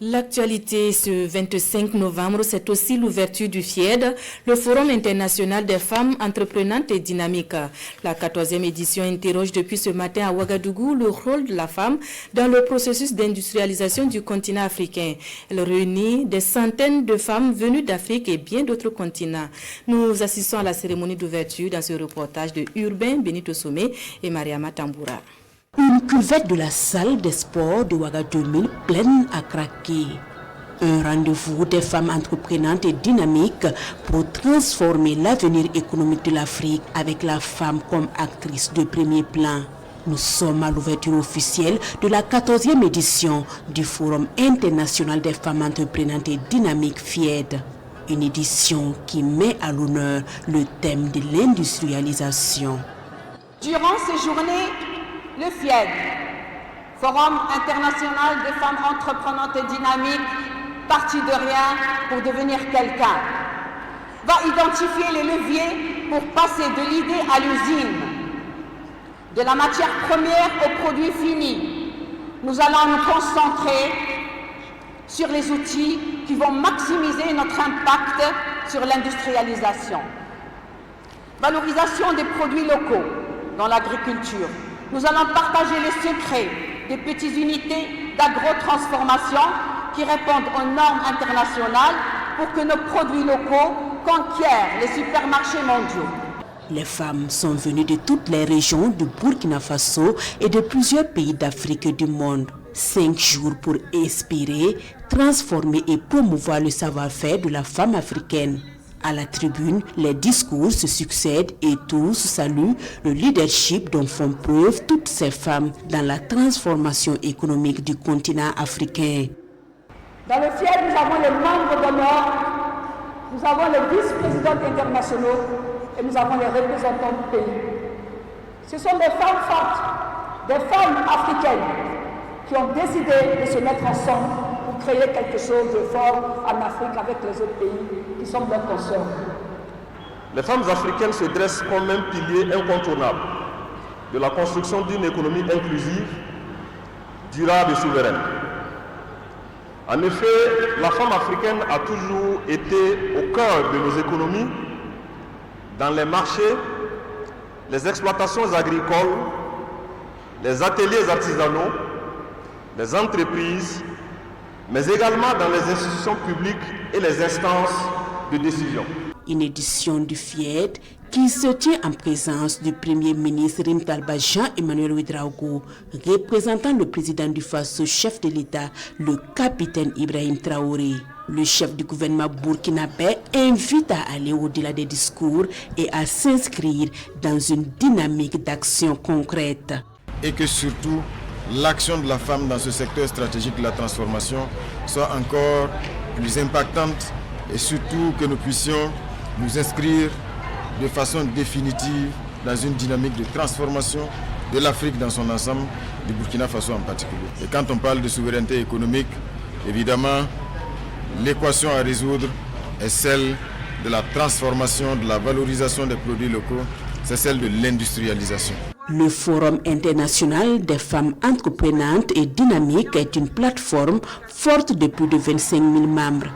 L'actualité ce 25 novembre, c'est aussi l'ouverture du FIED, le Forum international des femmes entreprenantes et dynamiques. La 14e édition interroge depuis ce matin à Ouagadougou le rôle de la femme dans le processus d'industrialisation du continent africain. Elle réunit des centaines de femmes venues d'Afrique et bien d'autres continents. Nous assistons à la cérémonie d'ouverture dans ce reportage de Urbain Benito Somé et Mariama Tamboura. Une cuvette de la salle des sports de Ouaga 2000 pleine à craquer. Un rendez-vous des femmes entreprenantes et dynamiques pour transformer l'avenir économique de l'Afrique avec la femme comme actrice de premier plan. Nous sommes à l'ouverture officielle de la 14e édition du Forum international des femmes entreprenantes et dynamiques FIED. Une édition qui met à l'honneur le thème de l'industrialisation. Durant ces journées, le FIED, Forum international des femmes entreprenantes et dynamiques, parti de rien pour devenir quelqu'un, va identifier les leviers pour passer de l'idée à l'usine, de la matière première au produit fini. Nous allons nous concentrer sur les outils qui vont maximiser notre impact sur l'industrialisation. Valorisation des produits locaux dans l'agriculture. Nous allons partager les secrets des petites unités d'agrotransformation qui répondent aux normes internationales pour que nos produits locaux conquièrent les supermarchés mondiaux. Les femmes sont venues de toutes les régions du Burkina Faso et de plusieurs pays d'Afrique et du monde. 5 jours pour inspirer, transformer et promouvoir le savoir-faire de la femme africaine. À la tribune, les discours se succèdent et tous saluent le leadership dont font preuve toutes ces femmes dans la transformation économique du continent africain. Dans le FIED, nous avons les membres d'honneur, nous avons les vice-présidents internationaux et nous avons les représentants du pays. Ce sont des femmes fortes, des femmes africaines qui ont décidé de se mettre ensemble pour créer quelque chose de fort en Afrique avec les autres pays qui sont leurs consorts. Les femmes africaines se dressent comme un pilier incontournable de la construction d'une économie inclusive, durable et souveraine. En effet, la femme africaine a toujours été au cœur de nos économies, dans les marchés, les exploitations agricoles, les ateliers artisanaux, les entreprises, mais également dans les institutions publiques et les instances de décision. Une édition du FIED qui se tient en présence du Premier ministre Rimtalba Jean-Emmanuel Ouédraogo, représentant le président du Faso, chef de l'État, le capitaine Ibrahim Traoré. Le chef du gouvernement burkinabé invite à aller au-delà des discours et à s'inscrire dans une dynamique d'action concrète. Et que surtout, l'action de la femme dans ce secteur stratégique de la transformation soit encore plus impactante et surtout que nous puissions nous inscrire de façon définitive dans une dynamique de transformation de l'Afrique dans son ensemble, du Burkina Faso en particulier. Et quand on parle de souveraineté économique, évidemment, l'équation à résoudre est celle de la transformation, de la valorisation des produits locaux, c'est celle de l'industrialisation. Le Forum international des femmes entreprenantes et dynamiques est une plateforme forte de plus de 25 000 membres.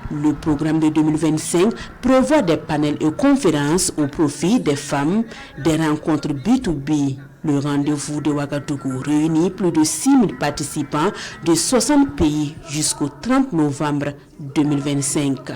Le programme de 2025 prévoit des panels et conférences au profit des femmes, des rencontres B2B. Le rendez-vous de Ouagadougou réunit plus de 6 000 participants de 60 pays jusqu'au 30 novembre 2025.